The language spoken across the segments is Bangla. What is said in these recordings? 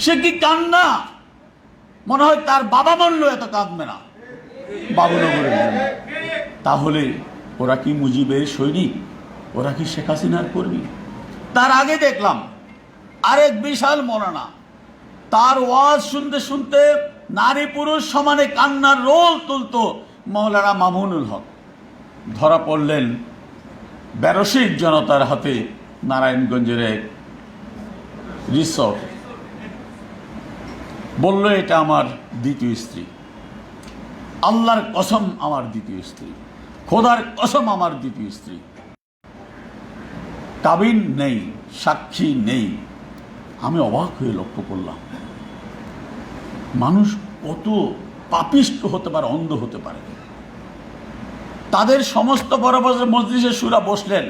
সে কি কান্না! মনে হয় তার বাবা মরলেও এত কাঁদবে না বাবুনগরের জন্য। তাহলে ওরা কি মুজিবের সৈনিক? ওরা কি শেখ হাসিনার কর্মী? তার আগে দেখলাম আরেক বিশাল মৌলানা, তার ওয়াজ শুনতে শুনতে নারী পুরুষ সমানে কান্নার রোল তুলতো মৌলানা মামুনুল হক। ধরা পড়লেন বেরসিক জনতার হাতে নারায়ণগঞ্জের এক রিসর্ট। বলল এটা আমার দ্বিতীয় স্ত্রী। আল্লাহর কসম আমার দ্বিতীয় স্ত্রী, খোদার কসম আমার দ্বিতীয় স্ত্রী। কাবিন নেই, সাক্ষী নেই। আমি অবাক হয়ে লক্ষ্য করলাম মানুষ কত পাপিষ্ট হতে পারে, অন্ধ হতে পারে। তাদের সমস্ত বড় বড় মজলিসে শুরা বসলেন,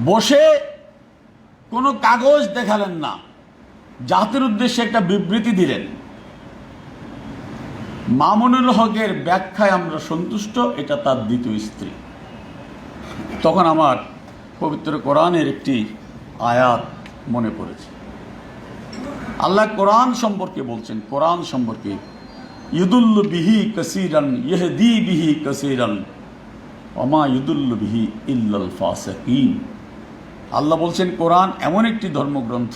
বসে কোনো কাগজ দেখালেন না, জাতির উদ্দেশ্যে একটা বিবৃতি দিলেন, মামুনুল হকের ব্যাখ্যায় আমরা সন্তুষ্ট, এটা তার দ্বিতীয় স্ত্রী। তখন আমার পবিত্র কোরআনের একটি আয়াত মনে পড়েছে। আল্লাহ কোরআন সম্পর্কে বলছেন, কোরআন সম্পর্কে, ইউদুল্লু বিহি কাসীরান ইহদি বিহি কাসীরান ওমা ইউদুল্লু বিহি ইল্লাল ফাসিকিন। আল্লাহ বলছেন কোরআন এমন একটি ধর্মগ্রন্থ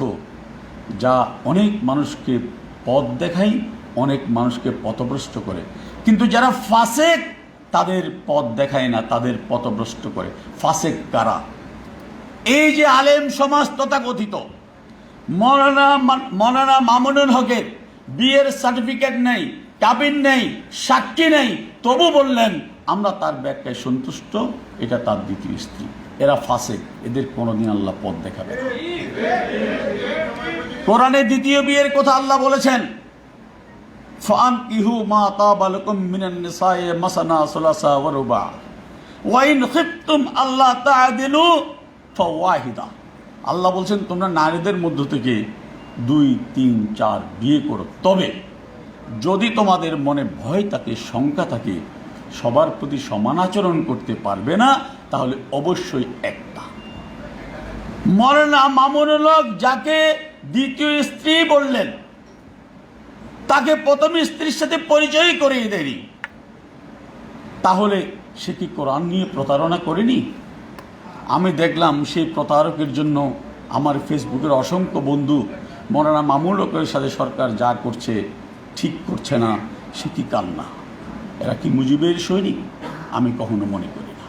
যা অনেক মানুষকে পথ দেখায়, অনেক মানুষকে পথভ্রষ্ট করে, কিন্তু যারা ফাসেক তাদের পথ দেখায় না, তাদের পথভ্রষ্ট করে। ফাসেক কারা? এই যে আলেম সমাজ তথাকথিত, মৌলানা মামুনুল হকের বিয়ের সার্টিফিকেট নেই, কাবিন নেই, সাক্ষী নেই, তবু বললেন আমরা তার ব্যাখ্যায় সন্তুষ্ট, এটা তার দ্বিতীয় স্ত্রী। এরা ফাসেক, এদের কোনোদিন আল্লাহ পথ দেখাবে না। কোরআনে দ্বিতীয় বিয়ের কথা আল্লাহ বলেছেন, ফানকিহু মা তাবা লাকুম মিনান নিসাই মাসনা সুলাসা ওয়া রুবা ওয়া ইন খিফতুম আল্লা তা'দিলু ফাওয়াহিদা। আল্লাহ বলছেন তোমরা নারীদের মধ্য থেকে 2, 3, 4 বিয়ে করো, তবে যদি তোমাদের মনে ভয় থাকে, শঙ্কা থাকে, সবার প্রতি সমান আচরণ করতে পারবে না, তাহলে অবশ্যই একটা। মৌলানা মামুনুল হক যাকে দ্বিতীয় স্ত্রী বললেন, তাকে প্রথম স্ত্রীর সাথে পরিচয় করিয়ে দেয়নি, তাহলে সে কি কোরআন নিয়ে প্রতারণা করেনি? আমি দেখলাম সেই প্রতারকের জন্য আমার ফেসবুকের অসংখ্য বন্ধু মৌলানা মামুনুল হকের সাথে সরকার যা করছে ঠিক করছে না, সে কি কান্না। এরা কি মুজিবের সৈনিক? আমি কখনো মনে করি না।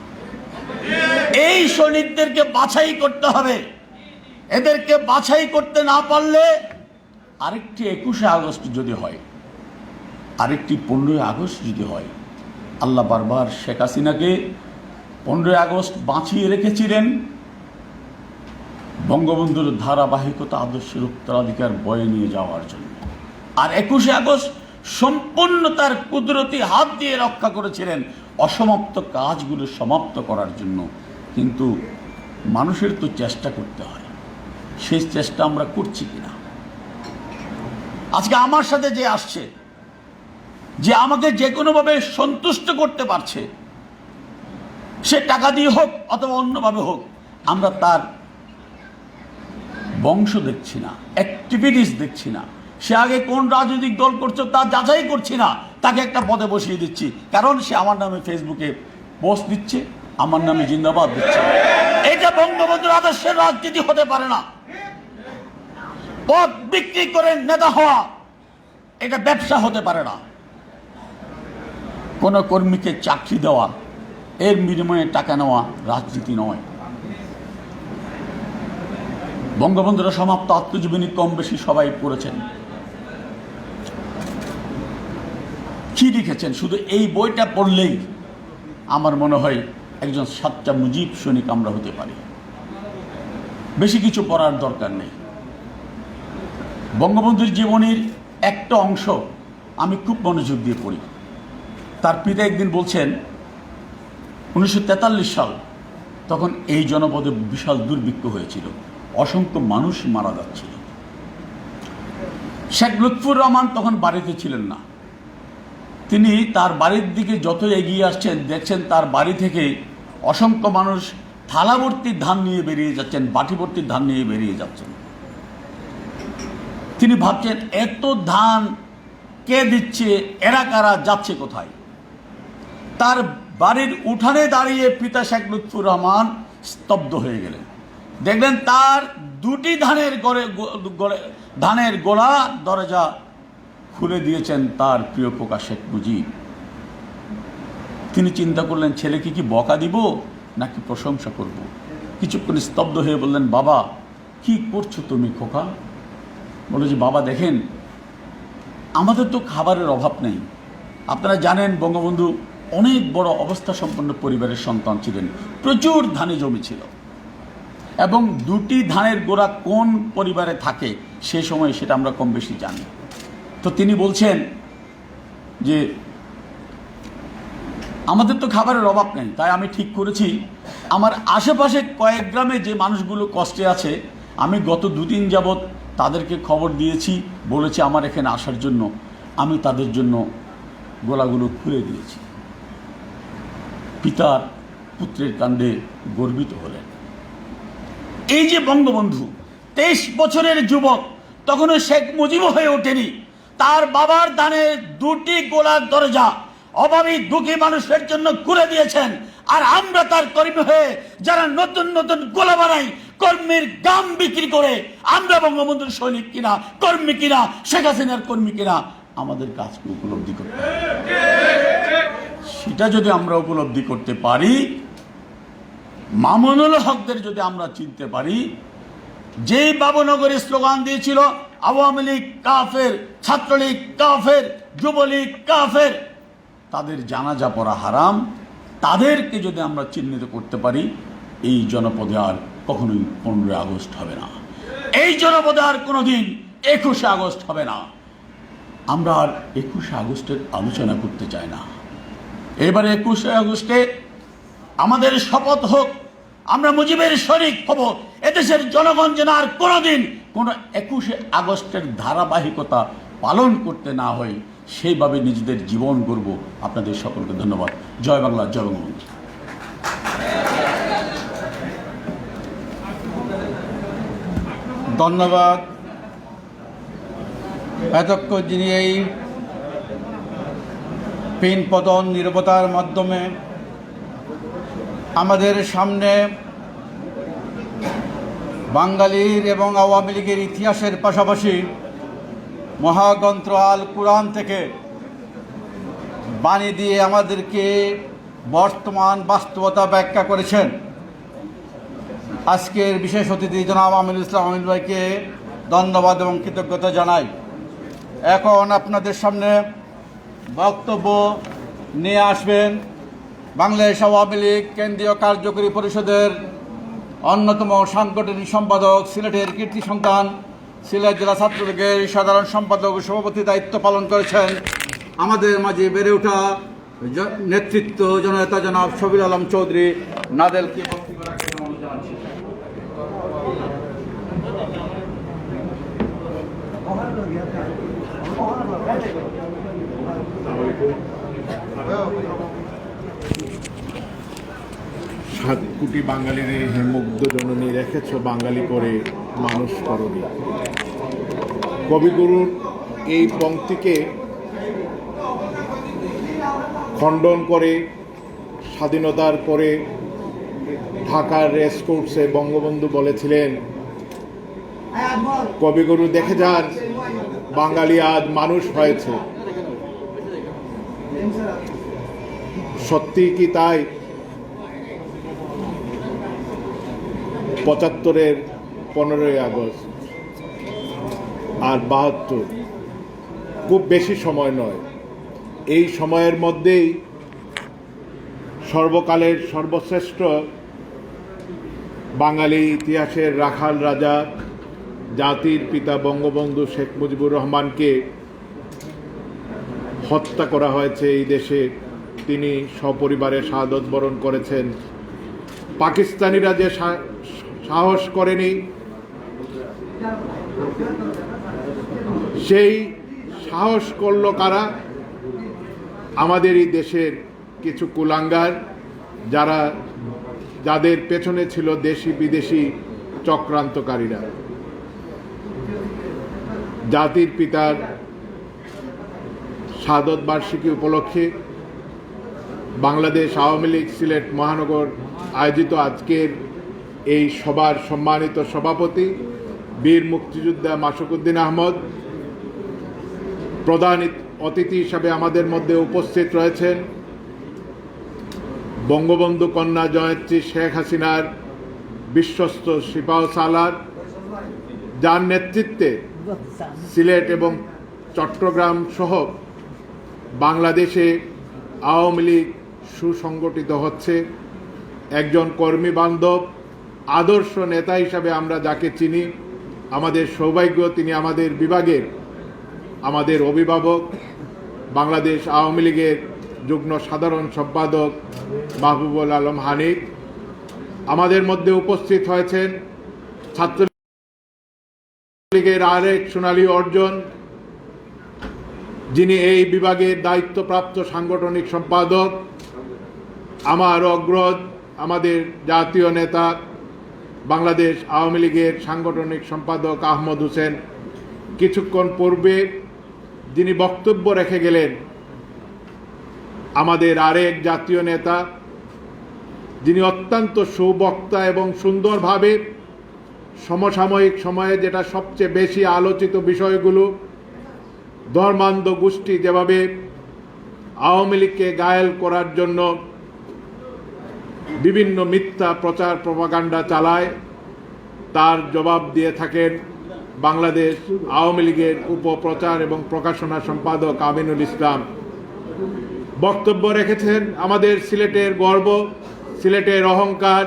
এই সৈনিকদেরকে বাছাই করতে হবে। এদেরকে বাছাই করতে না পারলে আরেকটি 21শে আগস্ট যদি হয়, আরেকটি 15ই আগস্ট যদি হয়, আল্লাহ বারবার শেখ হাসিনাকে 15ই আগস্ট বাঁচিয়ে রেখেছিলেন বঙ্গবন্ধুর ধারাবাহিকতা আদর্শের উত্তরাধিকার বয়ে নিয়ে যাওয়ার জন্য, আর 21শে আগস্ট সম্পূর্ণ তার কুদরতি হাত দিয়ে রক্ষা করেছিলেন অসমাপ্ত কাজগুলো সমাপ্ত করার জন্য। কিন্তু মানুষের তো চেষ্টা করতে হয়, সেই চেষ্টা আমরা করছি কিনা? আজকে আমার সাথে যে আসছে, যে আমাকে যে কোনোভাবে সন্তুষ্ট করতে পারছে, সে টাকা দিয়ে হোক অথবা অন্যভাবে হোক, আমরা তার বংশ দেখছি না, অ্যাক্টিভিটিস দেখছি না, সে আগে কোন রাজনৈতিক দল করছে তা যাচাই করছি না, তাকে একটা পদে বসিয়ে দিচ্ছি, কারণ সে আমার নামে ফেসবুকে পোস্ট দিচ্ছে, আমার নামে জিন্দাবাদ দিচ্ছে। এটা বঙ্গবন্ধুর আদর্শের রাজনীতি হতে পারে না। পদ বিক্রি করে নেতা হওয়া এটা ব্যবসা হতে পারে না। কোন কর্মীকে চাকরি দেওয়া, এর বিনিময়ে টাকা নেওয়া রাজনীতি নয়। বঙ্গবন্ধুরা সমাপ্ত আত্মজীবনী কম বেশি সবাই পড়েছেন। কি লিখেছেন? শুধু এই বইটা পড়লেই আমার মনে হয় একজন সাচ্চা মুজিব সৈনিক আমরা হতে পারি। বেশি কিছু পড়ার দরকার নেই। বঙ্গবন্ধুর জীবনীর একটা অংশ আমি খুব মনোযোগ দিয়ে পড়ি। তার পিতা একদিন বলছেন 1943 সাল, তখন এই জনপদে বিশাল দুর্ভিক্ষ হয়েছিল, অসংখ্য মানুষ মারা যাচ্ছিল। শেখ লুৎফুর রহমান তখন বাড়িতে ছিলেন না। তিনি তার বাড়ির দিকে যত এগিয়ে আসছেন, দেখছেন তার বাড়ি থেকে অসংখ্য মানুষ থালাভর্তি ধান নিয়ে বেরিয়ে যাচ্ছেন, বাটিভর্তি ধান নিয়ে বেরিয়ে যাচ্ছেন। তিনি ভাবছেন এত ধান কে দিচ্ছে, এরা কারা, যাচ্ছে কোথায়। তার বাড়ির উঠানে দাঁড়িয়ে পিতা শেখ লুৎফুর রহমান স্তব্ধ হয়ে গেলেন। দেখলেন তার দুটি ধানের গোলা দরজা খুলে দিয়েছেন তার প্রিয় খোকা শেখ মুজিব। তিনি চিন্তা করলেন ছেলেকে কি বকা দিব নাকি প্রশংসা করব। কিছুক্ষণ স্তব্ধ হয়ে বললেন, বাবা কি করছো তুমি খোকা? বলে যে বাবা দেখেন, আমাদের তো খাবারের অভাব নেই। আপনারা জানেন বঙ্গবন্ধু অনেক বড় অবস্থা সম্পন্ন পরিবারের সন্তান ছিলেন, প্রচুর ধানি জমি ছিল, এবং দুটি ধানের গোড়া কোন পরিবারে থাকে সে সময় সেটা আমরা কম বেশি জানি। তো তিনি বলছেন যে আমাদের তো খাবারের অভাব নেই, তাই আমি ঠিক করেছি আমার আশেপাশে কয়েক গ্রামে যে মানুষগুলো কষ্টে আছে, আমি গত 2-3 যাবৎ তাদেরকে খবর দিয়েছি, বলেছি আমার এখানে আসার জন্য, আমি তাদের জন্য গোলাগুলো খুলে দিয়েছি। পিতার পুত্রের কাণ্ডে গর্বিত হলেন। এই যে বঙ্গবন্ধু 23 বছরের যুবক, তখনও শেখ মুজিব হয়ে ওঠেনি, তার বাবার দানের দুটি গোলার দরজা অভাবী দুঃখী মানুষের জন্য খুলে দিয়েছেন। আর আমরা তার কর্মী হয়ে যারা নতুন নতুন গোলা বানাই, কর্মীর গাম বিক্রি করে আমরা বঙ্গবন্ধুর সৈনিক কিনা, কর্মী কিনা, শেখ হাসিনার কর্মী কিনা, আমাদের কাজকে উপলব্ধি করতে হবে। সেটা যদি আমরা উপলব্ধি করতে পারি, মামুনুল হকদের যদি আমরা চিনতে পারি, যেই বাবুনগরে স্লোগান দিয়েছিল আওয়ামী লীগ কাফের, ছাত্রলীগ কাফের, যুবলীগ কাফের, তাদের জানাজা পড়া হারাম, তাদেরকে যদি আমরা চিহ্নিত করতে পারি, এই জনপদে আর কখনোই 15 আগস্ট হবে না, এই জনপদে আর কোনোদিন 21শে আগস্ট হবে না। আমরা আর 21শে আগস্টের আলোচনা করতে চাই না। এবারে 21শে আগস্টে আমাদের শপথ হোক আমরা মুজিবের শরিক হব। এদেশের জনগণ যেন আর কোনোদিন কোনো 21শে আগস্টের ধারাবাহিকতা পালন করতে না হয়, সেইভাবে নিজেদের জীবন গড়ব। আপনাদের সকলকে ধন্যবাদ। জয় বাংলা, জয় বঙ্গবন্ধু। ধন্যবাদ। এতক্ষণ যিনি এই পিন পতন নীরবতার মাধ্যমে আমাদের সামনে বাঙালির এবং আওয়ামী লীগের ইতিহাসের পাশাপাশি মহাগ্রন্থ আল কুরআন থেকে বাণী দিয়ে আমাদেরকে বর্তমান বাস্তবতা ব্যাখ্যা করেছেন। আজকের বিশেষ অতিথি জনাব আমিনুল ইসলাম আমিন ভাইকে ধন্যবাদ এবং কৃতজ্ঞতা জানাই। এখন আপনাদের সামনে বক্তব্য নিয়ে আসবেন বাংলাদেশ আওয়ামী লীগ কেন্দ্রীয় কার্যকরী পরিষদের অন্যতম সাংগঠনিক সম্পাদক, সিলেটের কীর্তি সন্তান, সিলেট জেলা ছাত্রলীগের সাধারণ সম্পাদক ও সভাপতি দায়িত্ব পালন করেছেন আমাদের মাঝে বেড়ে ওঠা নেতৃত্ব জননেতা জনাব শফিউল আলম চৌধুরী নাদেলকে বক্তব্য রাখতে অনুরোধ জানাচ্ছি। সাত কোটি বাঙালির হে মুগ্ধ জননী রেখেছ বাঙালি করে মানুষ করণী। কবিগুরুর এই পংক্তিকে খণ্ডন করে স্বাধীনতার পরে ঢাকার রেসকোর্সে বঙ্গবন্ধু বলেছিলেন, কবিগুরু দেখে যান বাঙালি আজ মানুষ হয়েছে। সত্যি কি তাই? 75-এর 15ই আগস্ট আর 72 খুব বেশি সময় নয়। এই সময়ের মধ্যেই সর্বকালের সর্বশ্রেষ্ঠ বাঙালি ইতিহাসের রাখাল রাজা, জাতির পিতা বঙ্গবন্ধু শেখ মুজিবুর রহমানকে হত্যা করা হয়েছে এই দেশে। তিনি সপরিবারে শাহাদত বরণ করেছেন। পাকিস্তানিরা যে সাহস করেনি, সেই সাহস করল কারা? আমাদের এই দেশের কিছু কুলাঙ্গার, যাদের পেছনে ছিল দেশি বিদেশি চক্রান্তকারীরা। জাতির পিতার শাহাদত বার্ষিকী উপলক্ষে বাংলাদেশ আওয়ামী লীগ সিলেট মহানগর আয়োজিত আজকের এই সভার সম্মানিত সভাপতি বীর মুক্তিযোদ্ধা মাসুকুদ্দিন আহমদ, প্রধান অতিথি হিসাবে আমাদের মধ্যে উপস্থিত রয়েছেন বঙ্গবন্ধু কন্যা জয়ত্রী শেখ হাসিনার বিশ্বস্ত সিপাহ সালার, যার নেতৃত্বে সিলেট এবং চট্টগ্রাম সহ বাংলাদেশে আওয়ামী লীগ সুসংগঠিত হচ্ছে। একজন কর্মী বান্ধব আদর্শ নেতা হিসাবে আমরা যাকে চিনি, আমাদের সৌভাগ্য তিনি আমাদের বিভাগের আমাদের অভিভাবক, বাংলাদেশ আওয়ামী লীগের যুগ্ম সাধারণ সম্পাদক মাহবুবুল আলম হানিফ। আমাদের মধ্যে উপস্থিত হয়েছেন ছাত্রলীগের আরেক সোনালী অর্জন, যিনি এই বিভাগের দায়িত্বপ্রাপ্ত সাংগঠনিক সম্পাদক, আমার অগ্রজ, আমাদের জাতীয় নেতা বাংলাদেশ আওয়ামী লীগের সাংগঠনিক সম্পাদক আহমদ হোসেন। কিছুক্ষণ পূর্বে যিনি বক্তব্য রেখে গেলেন, আমাদের আরেক জাতীয় নেতা, যিনি অত্যন্ত সুবক্তা এবং সুন্দরভাবে সমসাময়িক সময়ে যেটা সবচেয়ে বেশি আলোচিত বিষয়গুলো, ধর্মান্ধ গোষ্ঠী যেভাবে আওয়ামী লীগকে ঘায়েল করার জন্য বিভিন্ন মিথ্যা প্রচার প্রপাগান্ডা চালায়, তার জবাব দিয়ে থাকেন বাংলাদেশ আওয়ামী লীগের উপপ্রচার এবং প্রকাশনা সম্পাদক আমিনুল ইসলাম। বক্তব্য রেখেছেন আমাদের সিলেটের গর্ব, সিলেটের অহংকার,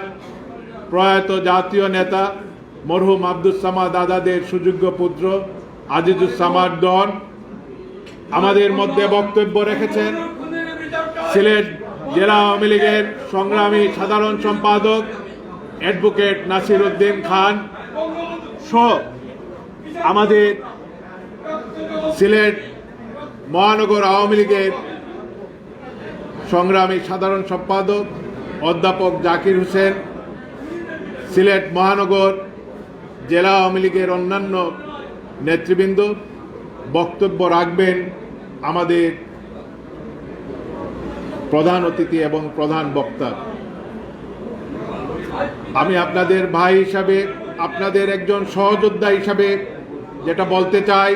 প্রয়াত জাতীয় নেতা মরহুম আব্দুস সামাদ আজাদের সুযোগ্য পুত্র আজিজুস সামাদ ডন। আমাদের মধ্যে বক্তব্য রেখেছেন সিলেট জেলা আওয়ামী লীগের সংগ্রামী সাধারণ সম্পাদক অ্যাডভোকেট নাসির উদ্দিন খান সহ আমাদের সিলেট মহানগর আওয়ামী লীগের সংগ্রামী সাধারণ সম্পাদক অধ্যাপক জাকির হোসেন, সিলেট মহানগর জেলা আওয়ামী লীগের অন্যান্য নেতৃবৃন্দ। বক্তব্য রাখবেন আমাদের প্রধান অতিথি এবং প্রধান বক্তা। আমি আপনাদের ভাই হিসাবে, আপনাদের একজন সহযোদ্ধা হিসাবে যেটা বলতে চাই,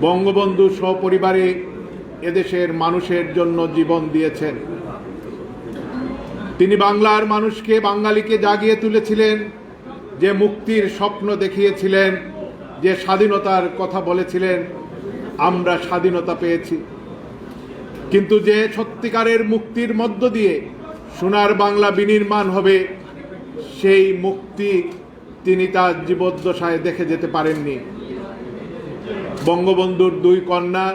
বঙ্গবন্ধু সপরিবারে এদেশের মানুষের জন্য জীবন দিয়েছেন। তিনি বাংলার মানুষকে, বাঙালিকে জাগিয়ে তুলেছিলেন, যে মুক্তির স্বপ্ন দেখিয়েছিলেন, যে স্বাধীনতার কথা বলেছিলেন। আমরা স্বাধীনতা পেয়েছি, কিন্তু যে সত্যিকারের মুক্তির মধ্য দিয়ে সোনার বাংলা বিনির্মাণ হবে, সেই মুক্তি তিনি তার জীবদ্দশায় দেখে যেতে পারেননি। বঙ্গবন্ধুর দুই কন্যা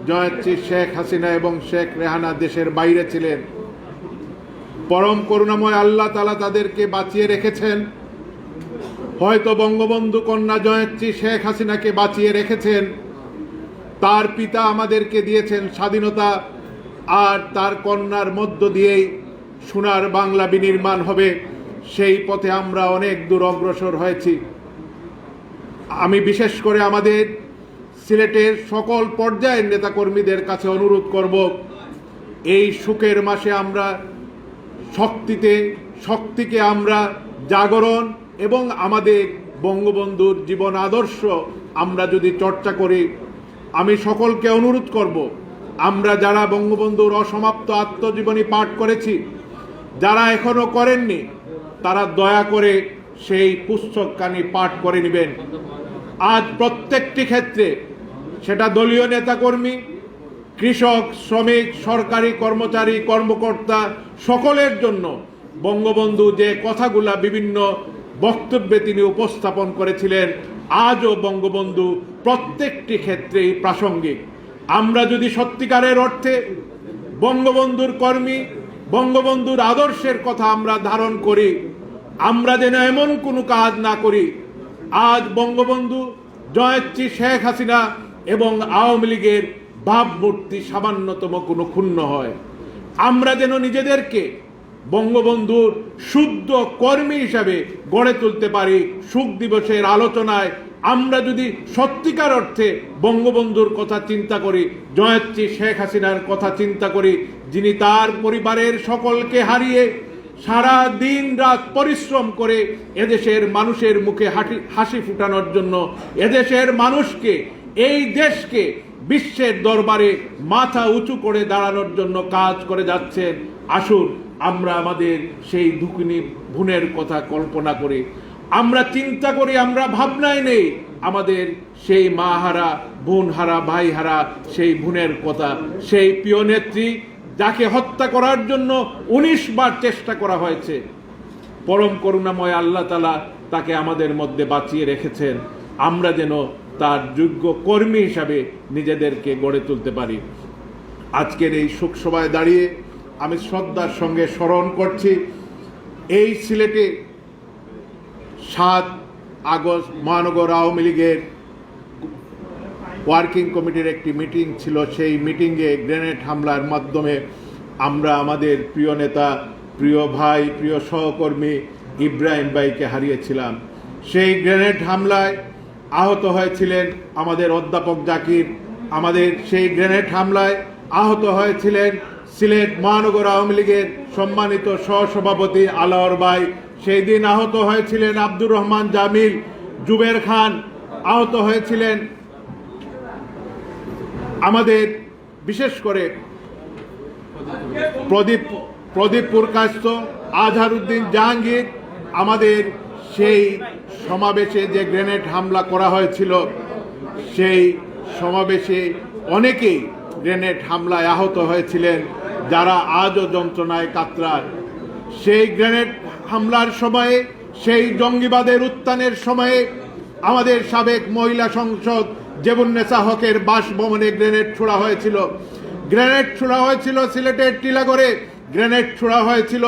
জয়ত্রী শেখ হাসিনা এবং শেখ রেহানা দেশের বাইরে ছিলেন। পরম করুণাময় আল্লাহ তাআলা তাদেরকে বাঁচিয়ে রেখেছেন। হয়তো বঙ্গবন্ধু কন্যা জয়ত্রী শেখ হাসিনাকে বাঁচিয়ে রেখেছেন, তার পিতা আমাদেরকে দিয়েছেন স্বাধীনতা, আর তার কন্যার মধ্য দিয়েই সোনার বাংলা বিনির্মাণ হবে। সেই পথে আমরা অনেক দূর অগ্রসর হয়েছি। আমি বিশেষ করে আমাদের সিলেটের সকল পর্যায়ের নেতাকর্মীদের কাছে অনুরোধ করব, এই সুখের মাসে আমরা শক্তিকে আমরা জাগরণ এবং আমাদের বঙ্গবন্ধুর জীবন আদর্শ আমরা যদি চর্চা করি, আমি সকলকে অনুরোধ করব, আমরা যারা বঙ্গবন্ধুর অসমাপ্ত আত্মজীবনী পাঠ করেছি, যারা এখনো করেননি, তারা দয়া করে সেই পুস্তকখানি পাঠ করে নেবেন। আজ প্রত্যেকটি ক্ষেত্রে, সেটা দলীয় নেতাকর্মী, কৃষক, শ্রমিক, সরকারি কর্মচারী, কর্মকর্তা, সকলের জন্য বঙ্গবন্ধু যে কথাগুলা বিভিন্ন বক্তব্যে তিনি উপস্থাপন করেছিলেন, আজও বঙ্গবন্ধু প্রত্যেকটি ক্ষেত্রেই প্রাসঙ্গিক। আমরা যদি সত্যিকারের অর্থে বঙ্গবন্ধুর কর্মী, বঙ্গবন্ধুর আদর্শের কথা আমরা ধারণ করি, আমরা যেন এমন কোনো কাজ না করি আজ বঙ্গবন্ধু, জয়ত্রী শেখ হাসিনা এবং আওয়ামী লীগের ভাবমূর্তি সামান্যতম কোনো ক্ষুণ্ণ হয়। আমরা যেন নিজেদেরকে বঙ্গবন্ধুর শুদ্ধ কর্মী হিসাবে গড়ে তুলতে পারি। সুখ দিবসের আলোচনায় আমরা যদি সত্যিকার অর্থে বঙ্গবন্ধুর কথা চিন্তা করি, জয়ত্রী শেখ হাসিনার কথা চিন্তা করি, যিনি তার পরিবারের সকলকে হারিয়ে সারা দিন রাত পরিশ্রম করে এদেশের মানুষের মুখে হাসি ফুটানোর জন্য, এদেশের মানুষকে, এই দেশকে বিশ্বের দরবারে মাথা উঁচু করে দাঁড়ানোর জন্য কাজ করে যাচ্ছেন। আসুন আমরা আমাদের সেই দুঃখিনী বোনের কথা কল্পনা করি, আমরা চিন্তা করি, আমরা ভাবনায় নেই আমাদের সেই মা হারা, বোন হারা, ভাই হারা সেই বোনের কথা, সেই প্রিয় নেত্রী যাকে হত্যা করার জন্য 19 বার চেষ্টা করা হয়েছে। পরম করুণাময় আল্লাহ তাআলা তাকে আমাদের মধ্যে বাঁচিয়ে রেখেছেন। আমরা যেন তার যোগ্য কর্মী হিসাবে নিজেদেরকে গড়ে তুলতে পারি। আজকের এই শোকসভায় দাঁড়িয়ে আমি শ্রদ্ধার সঙ্গে স্মরণ করছি এই সিলেটে 7 আগস্ট মহানগর আওয়ামী লীগের ওয়ার্কিং কমিটির একটি মিটিং ছিল। সেই মিটিংয়ে গ্রেনেড হামলার মাধ্যমে আমরা আমাদের প্রিয় নেতা, প্রিয় ভাই, প্রিয় সহকর্মী ইব্রাহিম ভাইকে হারিয়েছিলাম। সেই গ্রেনেড হামলায় আহত হয়েছিলেন আমাদের অধ্যাপক জাকির, আমাদের সেই গ্রেনেড হামলায় আহত হয়েছিলেন সিলেট মহানগর আওয়ামী লীগের সম্মানিত সহসভাপতি আলাওয়ার ভাই, সেই দিন আহত হয়েছিলেন আব্দুর রহমান জামিল, জুবের খান, আহত হয়েছিলেন আমাদের বিশেষ করে প্রদীপ পুরকাস্ত, আজহারউদ্দিন জাহাঙ্গীর। আমাদের সেই সমাবেশে যে গ্রেনেড হামলা করা হয়েছিল, সেই সমাবেশে অনেকেই গ্রেনেড হামলায় আহত হয়েছিলেন, যারা আজও যন্ত্রণায় কাতরায়। সেই গ্রেনেড হামলার সময়ে, সেই জঙ্গিবাদের উত্থানের সময়ে আমাদের সাবেক মহিলা সংসদ জেবুন্নেসা হকের বাসভবনে গ্রেনেড ছোড়া হয়েছিল। গ্রেনেড ছোড়া হয়েছিল সিলেটের টিলাগড়ে, গ্রেনেড ছোড়া হয়েছিল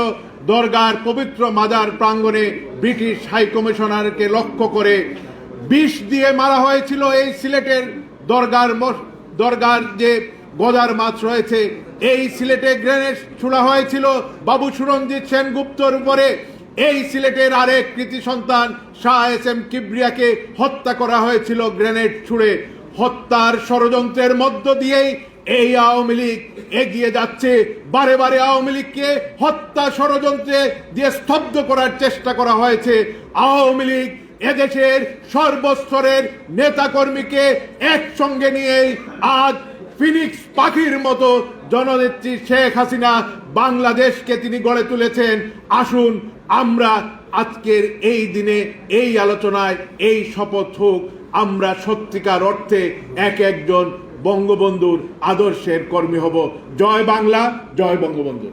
দরগার পবিত্র মাজার প্রাঙ্গণে ব্রিটিশ হাই কমিশনারকে লক্ষ্য করে। বিষ দিয়ে মারা হয়েছিল এই সিলেটের দরগার যে গদার মাছ রয়েছে, এই সিলেটে গ্রেনেড ছোড়া হয়েছিল বাবু সুরঞ্জিত সেনগুপ্তর উপরে। এই সিলেটের আরেক কৃতি সন্তান শাহ এস এম কিবরিয়াকে হত্যা করা হয়েছিল গ্রেনেড ছুড়ে। হত্যার ষড়যন্ত্রের মধ্য দিয়েই এই আওয়ামী লীগ এগিয়ে যাচ্ছে। বারে বারে আওয়ামী লীগকে হত্যা ষড়যন্ত্রে দিয়ে স্তব্ধ করার চেষ্টা করা হয়েছে। আওয়ামী লীগ এদেশের সর্বস্তরের নেতাকর্মীকে একসঙ্গে নিয়েই আজ ফিনিক্স পাখির মতো জননেত্রী শেখ হাসিনা বাংলাদেশকে তিনি গড়ে তুলেছেন। আসুন আমরা আজকের এই দিনে, এই আলোচনায়, এই শপথ হোক আমরা সত্যিকার অর্থে এক একজন বঙ্গবন্ধুর আদর্শের কর্মী হব। জয় বাংলা, জয় বঙ্গবন্ধু।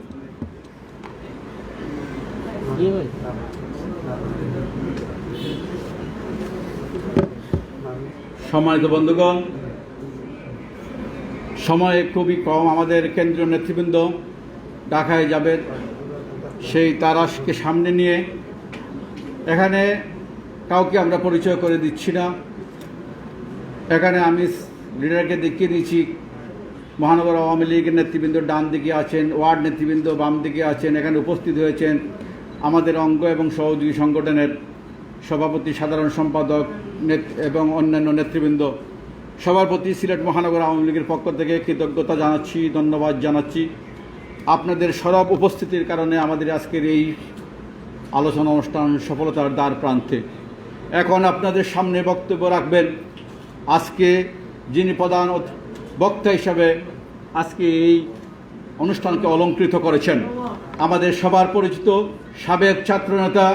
সম্মানিত বন্ধুগণ, সময় খুবই কম। আমাদের কেন্দ্রীয় নেতৃবৃন্দ ঢাকায় যাবেন, সেই তারাশকে সামনে নিয়ে এখানে কাউকে আমরা পরিচয় করে দিচ্ছি না। এখানে আমি লিডারকে দেখিয়ে দিচ্ছি। মহানগর আওয়ামী লীগের নেতৃবৃন্দ ডান দিকে আছেন, ওয়ার্ড নেতৃবৃন্দ বাম দিকে আছেন। এখানে উপস্থিত হয়েছেন আমাদের অঙ্গ এবং সহযোগী সংগঠনের সভাপতি, সাধারণ সম্পাদক এবং অন্যান্য নেতৃবৃন্দ। সবার প্রতি সিলেট মহানগর আওয়ামী লীগের পক্ষ থেকে কৃতজ্ঞতা জানাচ্ছি, ধন্যবাদ জানাচ্ছি। আপনাদের সরব উপস্থিতির কারণে আমাদের আজকের এই আলোচনা অনুষ্ঠান সফলতার দ্বার প্রান্তে। এখন আপনাদের সামনে বক্তব্য রাখবেন আজকে যিনি প্রধান বক্তা হিসাবে আজকে এই অনুষ্ঠানকে অলঙ্কৃত করেছেন, আমাদের সবার পরিচিত সাবেক ছাত্রনেতা,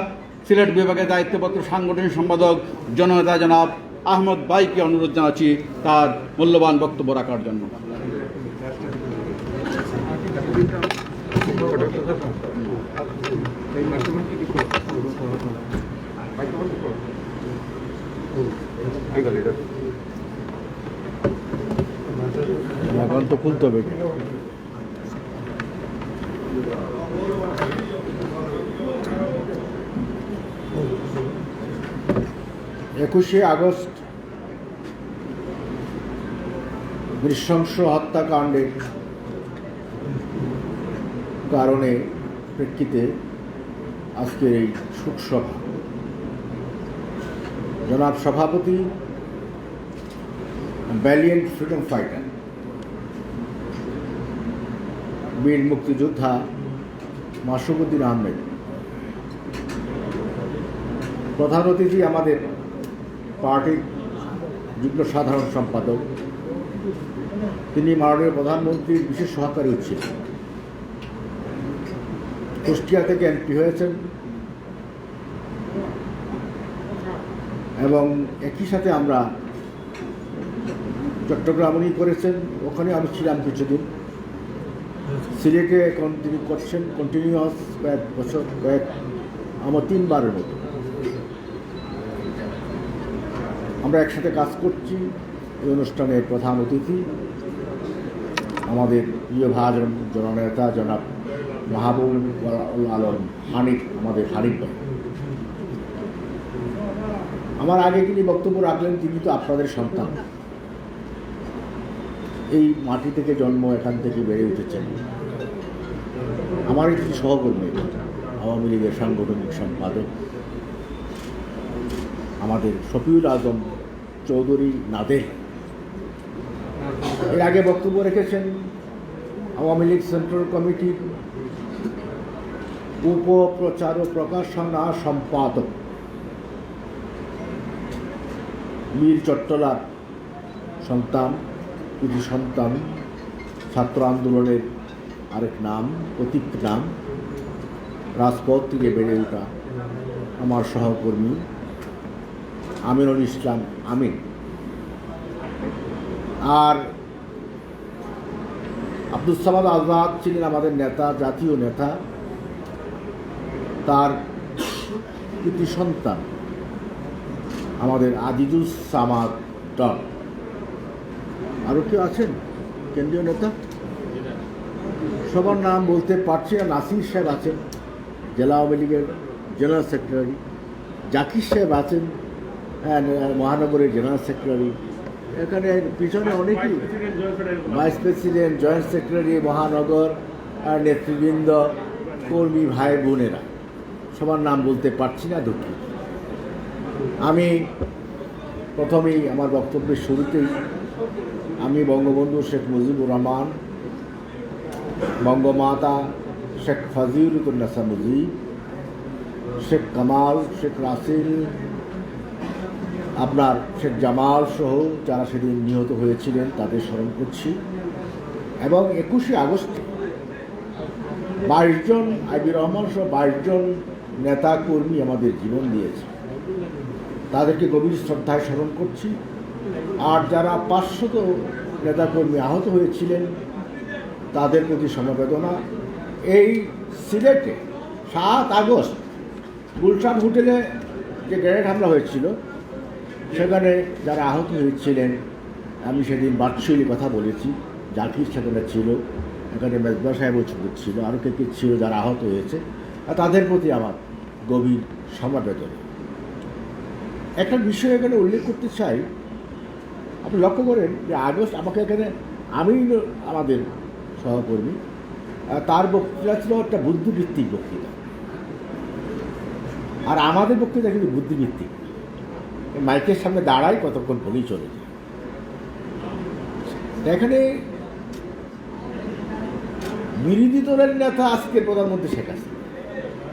সিলেট বিভাগের দায়িত্বপ্রাপ্ত সাংগঠনিক সম্পাদক জননেতা জনাব আহমদ ভাইকে অনুরোধ জানাচ্ছি তার মূল্যবান বক্তব্য রাখার জন্য। এখন তো খুলতে হবে। 21শে আগস্ট নৃশংস হত্যাকাণ্ডের কারণে প্রেক্ষিতে আজকের এই শোকসভা। জনাব সভাপতি valiant freedom fighter, বীর মুক্তিযোদ্ধা মাসুমউদ্দিন আহমেদ। প্রধান অতিথি আমাদের পার্টির যুগ্ম সাধারণ সম্পাদক, তিনি মাননীয় প্রধানমন্ত্রীর বিশেষ সহকারী ছিলেন। কুষ্টিয়া থেকে এমপি হয়েছেন এবং একই সাথে আমরা চট্টগ্রাম উনি করেছেন, ওখানে আমি ছিলাম কিছুদিন। সিলেটে এখন তিনি করছেন কন্টিনিউয়াস কয়েক বছর, আমার 3 বারের মতো আমরা একসাথে কাজ করছি। এই অনুষ্ঠানের প্রধান অতিথি আমাদের প্রিয় ভাজন জননেতা জনাব মাহবুব আলম হানিফ, আমাদের হানিফ ভাই। আমার আগে তিনি বক্তব্য রাখলেন, তিনি তো আপনাদের সন্তান, এই মাটি থেকে জন্ম, এখান থেকে বেড়ে উঠেছেন। আমার একটি সহকর্মী, আওয়ামী লীগের সাংগঠনিক সম্পাদক আমাদের শফিউল আজম চৌধুরী নাদের, এর আগে বক্তব্য রেখেছেন আওয়ামী লীগ সেন্ট্রাল কমিটির উপপ্রচার ও প্রকাশনা সম্পাদক মীর চট্টলার সন্তান, কৃতি সন্তান, ছাত্র আন্দোলনের আরেক নাম, প্রতীক নাম, রাজপথ থেকে বেড়ে ওঠা আমার সহকর্মী আমিনুল ইসলাম আমিন। আর আব্দুস সামাদ আজাদ ছিলেন আমাদের নেতা, জাতীয় নেতা, তার কৃতি সন্তান আমাদের আজিজুস সামাদ টন। আরও কেউ আছেন কেন্দ্রীয় নেতা, সবার নাম বলতে পারছি না। নাসির সাহেব আছেন, জেলা আওয়ামী লীগের জেনারেল সেক্রেটারি। জাকির সাহেব আছেন, হ্যাঁ, মহানগরের জেনারেল সেক্রেটারি। এখানে পিছনে অনেকেই, ভাইস প্রেসিডেন্ট, জয়েন্ট সেক্রেটারি, মহানগর আর নেতৃবৃন্দ, কর্মী ভাই বোনেরা, সবার নাম বলতে পারছি না, দুঃখিত। আমি প্রথমেই আমার বক্তব্যের শুরুতেই আমি বঙ্গবন্ধু শেখ মুজিবুর রহমান, বঙ্গমাতা শেখ ফজিলুন্নেসা মুজিব, শেখ কামাল, শেখ রাসেল, আপনার শেখ জামাল সহ যারা সেদিন নিহত হয়েছিলেন তাদের স্মরণ করছি। এবং 21শে আগস্ট 22 জন, আইবি রহমান সহ 22 জন নেতা কর্মী আমাদের জীবন দিয়েছে, তাদেরকে গভীর শ্রদ্ধায় স্মরণ করছি। আর যারা 500 নেতাকর্মী আহত হয়েছিলেন তাদের প্রতি সমবেদনা। এই সিলেটে 7 আগস্ট গুলশান হোটেলে যে গ্রেনেড হামলা হয়েছিল, সেখানে যারা আহত হয়েছিলেন, আমি সেদিন ভার্চুয়ালি কথা বলেছি, জাকির সেখানে ছিল, এখানে মেজবা সাহেবও ছিল, আরও কে কে ছিল যারা আহত হয়েছে, আর তাদের প্রতি আমার গভীর সমবেদনা। একটা বিষয় এখানে উল্লেখ করতে চাই, আপনি লক্ষ্য করেন যে আগস্ট আমাকে এখানে, আমি আমাদের সহকর্মী, তার বক্তৃতা ছিল একটা বুদ্ধিভিত্তিক বক্তৃতা, আর আমাদের বক্তৃতা কিন্তু বুদ্ধিভিত্তিক। মাইকের সামনে দাঁড়াই, কতক্ষণ বলেই চলে যায়। এখানে বিরোধী দলের নেতা আজকে প্রধানমন্ত্রী শেখ হাসিনা,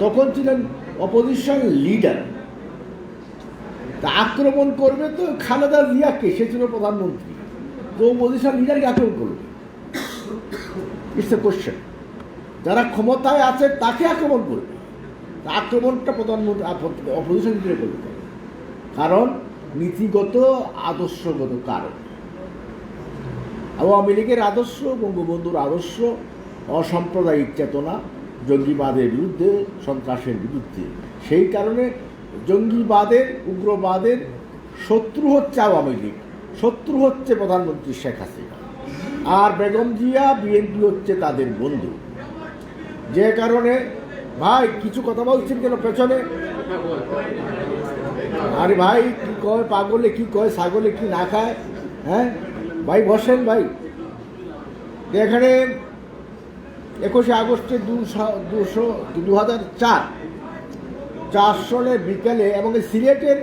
তখন ছিলেন অপোজিশন লিডার। তা আক্রমণ করবে তো খালেদা জিয়াকে, সে ছিল প্রধানমন্ত্রী, তো অপোজিশন লিডারকে আক্রমণ করবে, ইটস এ কোশ্চেন। যারা ক্ষমতায় আছে তাকে আক্রমণ করবে, আক্রমণটা প্রধানমন্ত্রী অপোজিশন লিডারে করবে, কারণ নীতিগত আদর্শগত কারণ। আওয়ামী লীগের আদর্শ, বঙ্গবন্ধুর আদর্শ, অসাম্প্রদায়িক চেতনা, জঙ্গিবাদের বিরুদ্ধে, সন্ত্রাসের বিরুদ্ধে। সেই কারণে জঙ্গিবাদের, উগ্রবাদের শত্রু হচ্ছে আওয়ামী লীগ, শত্রু হচ্ছে প্রধানমন্ত্রী শেখ হাসিনা, আর বেগম জিয়া, বিএনপি হচ্ছে তাদের বন্ধু। যে কারণে ভাই কিছু কথা বলছেন কেন পেছনে? আরে ভাই কি কয় পাগলে, কি কয় ছাগলে, কি না খায়? হ্যাঁ ভাই বসেন ভাই। এখানে 21শে আগস্টে 2004 সালে বিকেলে, এবং সিলেটের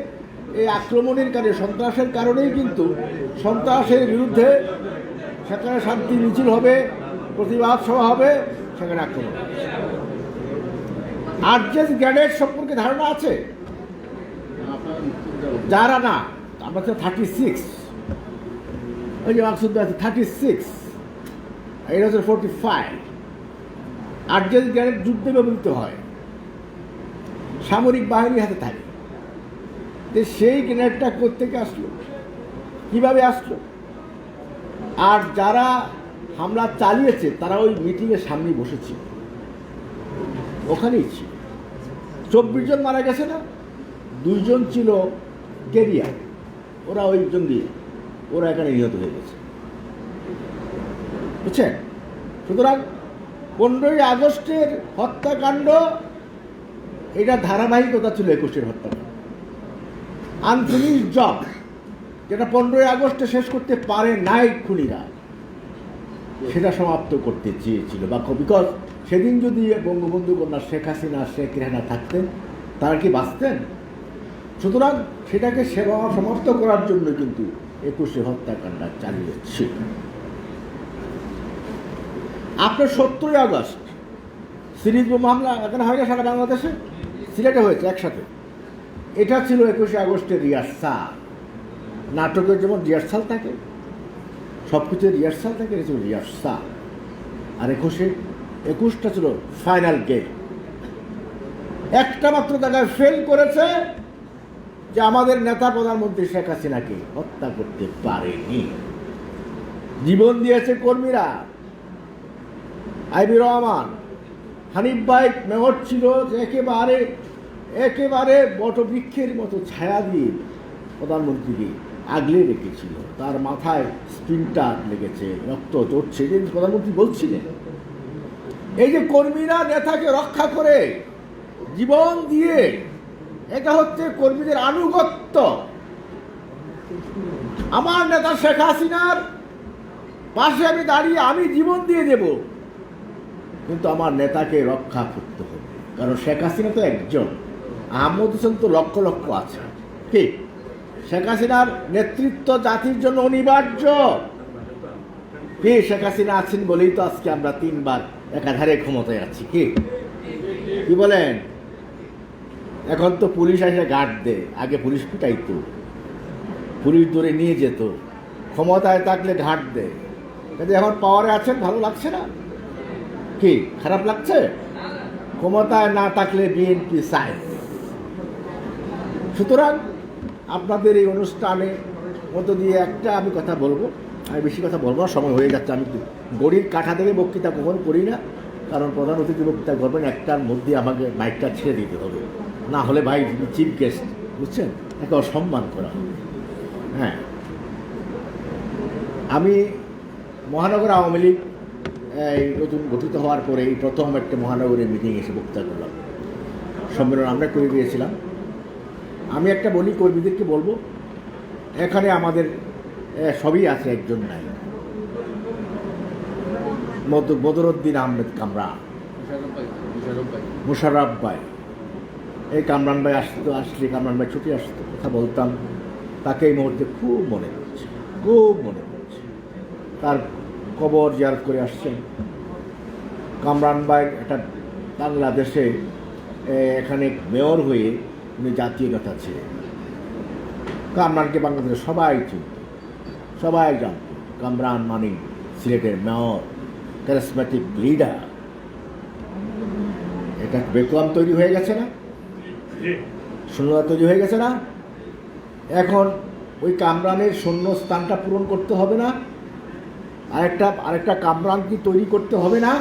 এই আক্রমণের কারণে, সন্ত্রাসের কারণেই কিন্তু সন্ত্রাসের বিরুদ্ধে সেখানে শান্তি মিছিল হবে, প্রতিবাদ সভা হবে, সেখানে আক্রমণ হবে। আরজেস গ্যাডেট সম্পর্কে ধারণা আছে? যারা না, আমরা তো 36, ওই যে মাকসুদ আছে 36, এটা হচ্ছে 45। আরজেস গ্যাডেট যুদ্ধে ব্যবহৃত হয়, সামরিক বাহিনীর হাতে থাকে। তো সেই গ্রেনেডটা কোত্থেকে আসলো, কিভাবে আসলো? আর যারা হামলা চালিয়েছে তারা ওই মিটিংয়ের সামনে বসেছিল, ওখানেই ছিল। 24 জন মারা গেছে না, 2 জন ছিল কেরিয়ার, ওরা ওই জঙ্গি, ওরা এখানে নিহত হয়ে গেছে, বুঝছেন? সুতরাং 15ই আগস্টের হত্যাকাণ্ড এটা ধারাবাহিকতা ছিল 21-এর হত্যাকাণ্ড। আনফিনিশ জব, যেটা 15ই আগস্টে শেষ করতে পারে নাই খুনিরা, সেটা সমাপ্ত করতে চেয়েছিল। বা বিকজ সেদিন যদি বঙ্গবন্ধু কন্যা শেখ হাসিনা, শেখ রেহানা থাকতেন, তারা কি বাঁচতেন? সুতরাং সেটাকে সেবা সমাপ্ত করার জন্য কিন্তু 21শে হত্যাকাণ্ড চালিয়েছিল। আপনার 17ই আগস্ট সিরিজ বোমা হামলা এখানে হয় না সারা বাংলাদেশে, সিলেটে হয়েছে একসাথে। এটা ছিল 21শে আগস্টের রিহার্সাল। নাটকের যেমন রিহার্সাল থাকে, সব কিছুর রিহার্সাল থাকে, এটা ছিল রিহার্সাল। আর 21টা ছিল ফাইনাল গেম। একটা মাত্র জায়গায় ফেল করেছে, যে আমাদের নেতা প্রধানমন্ত্রী শেখ হাসিনাকে হত্যা করতে পারেনি। জীবন দিয়েছে কর্মীরা, আইবি রহমান, হানিফ ভাই মেয়র ছিল, একেবারে বটবৃক্ষের মতো ছায়া দিয়ে প্রধানমন্ত্রীকে আগলে রেখেছিল। তার মাথায় স্প্লিন্টার লেগেছে, রক্ত চড়ছে, যে প্রধানমন্ত্রী বলছিলেন। এই যে কর্মীরা নেতাকে রক্ষা করে জীবন দিয়ে, এটা হচ্ছে কর্মীদের আনুগত্য। আমার নেতা শেখ হাসিনার পাশে আমি দাঁড়িয়ে আমি জীবন দিয়ে দেব, কিন্তু আমার নেতাকে রক্ষা করতে হবে। কারণ শেখ হাসিনা তো একজন, আহমদ হোসেন তো লক্ষ লক্ষ আছে। কি শেখ হাসিনার নেতৃত্ব জাতির জন্য অনিবার্য। কি শেখ হাসিনা আছেন বলেই তো আজকে আমরা 3 বার একাধারে ক্ষমতায় আছি। কি বলেন? এখন তো পুলিশ এসে গার্ড দেয়, আগে পুলিশ পিটাইতো, পুলিশ ধরে নিয়ে যেত, ক্ষমতায় থাকলে ঘাট দেয়। কিন্তু এখন পাওয়ারে আছেন, ভালো লাগছে না? কি খারাপ লাগছে? ক্ষমতায় না থাকলে বিএনপি চায়। সুতরাং আপনাদের এই অনুষ্ঠানে মধ্য দিয়ে একটা আমি কথা বলবো, আমি বেশি কথা বলবো না, সময় হয়ে যাচ্ছে। আমি গড়ির কাঠা থেকে বক্তৃতা কখনো করি না, কারণ প্রধান অতিথি বক্তৃতা করবেন, একটার মধ্যে আমাকে মাইকটা ছেড়ে দিতে হবে, না হলে ভাই চিফ গেস্ট, বুঝছেন, একে অসম্মান করা হবে। হ্যাঁ, আমি মহানগর আওয়ামী লীগ এই নতুন গঠিত হওয়ার পরে এই প্রথম একটা মহানগরের মিটিং এসে বক্তৃতা করলাম, সম্মেলন আমরা করে দিয়েছিলাম। আমি একটা বলি, কর্মীদেরকে বলবো, এখানে আমাদের সবই আছে, একজন নাই, বদরুদ্দিন আহমেদ কামরান, মুশারফ ভাই। এই কামরান ভাই আসলে কামরান ভাই ছুটি আসতো, কথা বলতাম, তাকে এই মুহূর্তে খুব মনে পড়ছে, খুব মনে পড়ছে। তার কবর জিয়ারত করে আসছেন। কামরান ভাই একটা বাংলাদেশে এখানে মেয়র হয়ে উনি জাতীয় নেতা ছিলেন। কামরানকে বাংলাদেশে সবাই চিনত, সবাই জানত কামরান মানে সিলেটের মেয়র, ক্যারিসম্যাটিক লিডার। এটা বেকুয়াম তৈরি হয়ে গেছে না, শূন্যতা তৈরি হয়ে গেছে না? এখন ওই কামরানের শূন্য স্থানটা পূরণ করতে হবে না? আরেকটা কামরান কি তৈরি করতে হবে না?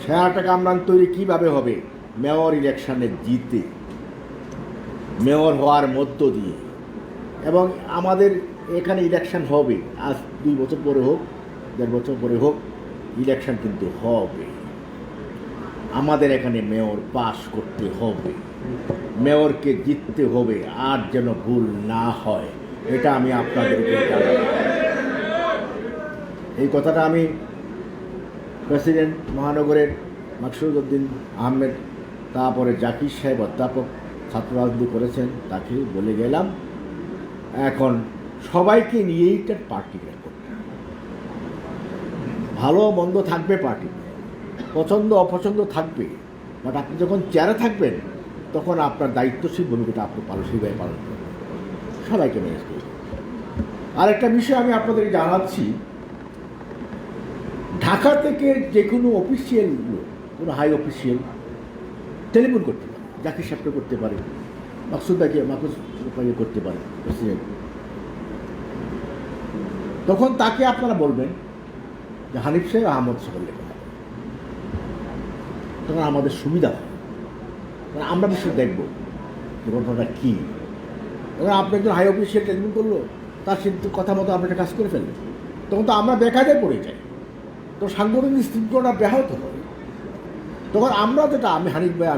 সে একটা কামরান তৈরি কিভাবে হবে? মেয়র ইলেকশনে জিতে, মেয়র হওয়ার মধ্য দিয়ে। এবং আমাদের এখানে ইলেকশন হবে, আজ 2 বছর পরে হোক, 1.5 বছর পরে হোক, ইলেকশন কিন্তু হবে। আমাদের এখানে মেয়র পাস করতে হবে, মেয়রকে জিততে হবে, আর যেন ভুল না হয়, এটা আমি আপনাদেরকে জানাই। এই কথাটা আমি প্রেসিডেন্ট মহানগরের মাকসুদ উদ্দিন আহমেদ, তারপরে জাকির সাহেব অধ্যাপক ছাত্র রাজনীতি করেছেন, তাকে বলে গেলাম এখন সবাইকে নিয়েই একটা পার্টি করতে। ভালো মন্দ থাকবে, পার্টি পছন্দ অপছন্দ থাকবে, বাট আপনি যখন চেয়ারে থাকবেন তখন আপনার দায়িত্বশীল ভূমিকাটা আপনি সেইভাবে পালন করবেন, সবাইকে ম্যানেজ করবেন। আরেকটা বিষয় আমি আপনাদেরকে জানাচ্ছি, ঢাকা থেকে যে কোনো অফিসিয়াল লোক, কোনো হাই অফিসিয়াল টেলিফোন করতে পারে, জাকির সাহেবকে করতে পারে, মাকসুদ ভাইকে করতে পারে প্রেসিডেন্ট। তখন তাকে আপনারা বলবেন যে হানিফ সাহেব আহমদ সাহেবের কথা, তখন আমাদের সুবিধা হয়, কারণ আমরা বিষয় দেখব যে ঘটনাটা কী। এবার আপনি একজন হাই অফিসিয়াল টেলিফোন করলো, তার কিন্তু কথা মতো আপনি একটা কাজ করে ফেললেন, তখন তো আমরা বেকায়দে পড়ে যাই, তো সাংগঠনিক শৃঙ্খলা ব্যাহত হয়। তখন আমরা যেটা, আমি হানিফ ভাই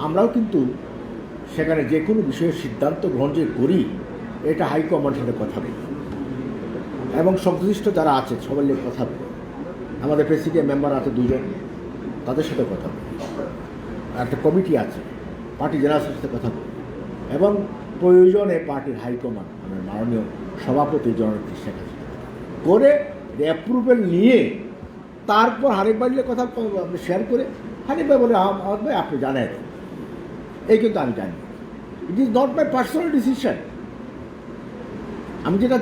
আমরাও কিন্তু সেখানে যে কোনো বিষয়ের সিদ্ধান্ত গ্রহণ যে করি, এটা হাইকমান্ডের সাথে কথা বলি এবং সংশ্লিষ্ট যারা আছে সবার নিয়ে কথা বলি। আমাদের প্রেসিডেন্ট মেম্বার আছে 2 জন, তাদের সাথে কথা বলি, একটা কমিটি আছে, পার্টি জেনারেলের সাথে কথা বলি, এবং প্রয়োজনে পার্টির হাইকমান্ড মানে মাননীয় সভাপতি জননেত্রী শেখ হাসিনা করে অ্যাপ্রুভেল নিয়ে তারপর হানিফ ভাইয়ের কথা আপনি শেয়ার করে হানিফ ভাই বলে আহমদ ভাই আপনি জানেন, এই কিন্তু আমি জানি, it is not my personal decision. আমি যেটা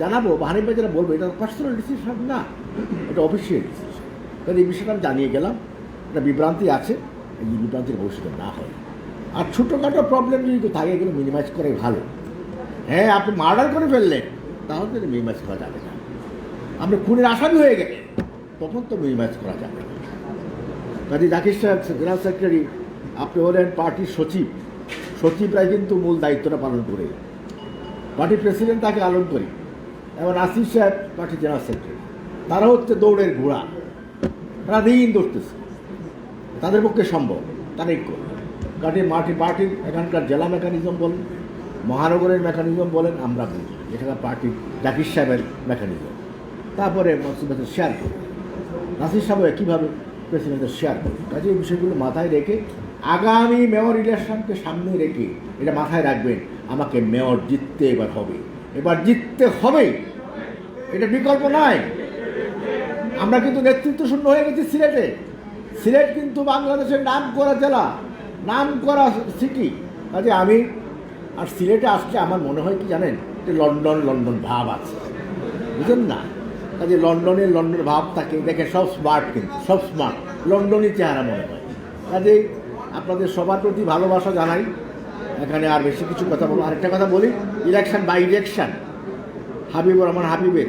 জানাবো বা হানিফ ভাই যেটা বলবো, এটা পার্সোনাল ডিসিশন না, এটা অফিসিয়াল ডিসিশন। কারণ এই বিষয়টা আমি জানিয়ে গেলাম, একটা বিভ্রান্তি আছে, এই বিভ্রান্তির ভবিষ্যতে না হয়। আর ছোটোখাটো প্রবলেম যদি থাকে এগুলো মিনিমাইজ করাই ভালো। হ্যাঁ, আপনি মার্ডার করে ফেললেন, তাহলে তো মিনিমাইজ করা যাবে না। আপনি খুনের আসামি হয়ে গেলেন, তখন তো মিনিমাইজ করা যাবে না। কাজী জাকির সাহেব জেনারেল সেক্রেটারি, আপনি হলেন পার্টির সচিবরাই কিন্তু মূল দায়িত্বটা পালন করে, পার্টির প্রেসিডেন্ট তাকে পালন করি, এবং আসিফ সাহেব পার্টির জেনারেল সেক্রেটারি, তারা হচ্ছে দৌড়ের ঘোড়া, তারা দিন দৌড়তেছে, তাদের পক্ষে সম্ভব তারাই করবে। পার্টির এখানকার জেলা মেকানিজম বলেন, মহানগরের মেকানিজম বলেন, আমরা বুঝি এখানকার পার্টির জাকির সাহেবের মেকানিজম, তারপরে মাকসুদের শেয়ার করবে, নাসির সাহেব কীভাবে প্রেসিডেন্টের শেয়ার করবে। কাজে এই বিষয়গুলো মাথায় রেখে আগামী মেয়র ইলেকশনকে সামনে রেখে এটা মাথায় রাখবেন, আমাকে মেয়র জিততে এবার জিততে হবে, এটা বিকল্প নয়। আমরা কিন্তু নেতৃত্ব শূন্য হয়ে গেছি সিলেট কিন্তু বাংলাদেশের নাম করা জেলা, নাম করা সিটি। কাজে আমি আর সিলেটে আসলে আমার মনে হয় কি জানেন, যে লন্ডন ভাব আছে, বুঝলেন না? কাজে লন্ডনের ভাব থাকে, দেখে সব স্মার্ট, কিন্তু সব স্মার্ট, লন্ডনই চেহারা মনে হয়। কাজে আপনাদের সবার প্রতি ভালোবাসা জানাই, এখানে আর বেশি কিছু কথা বলবো। আরেকটা কথা বলি, election by election Habibur Rahman হাবিবের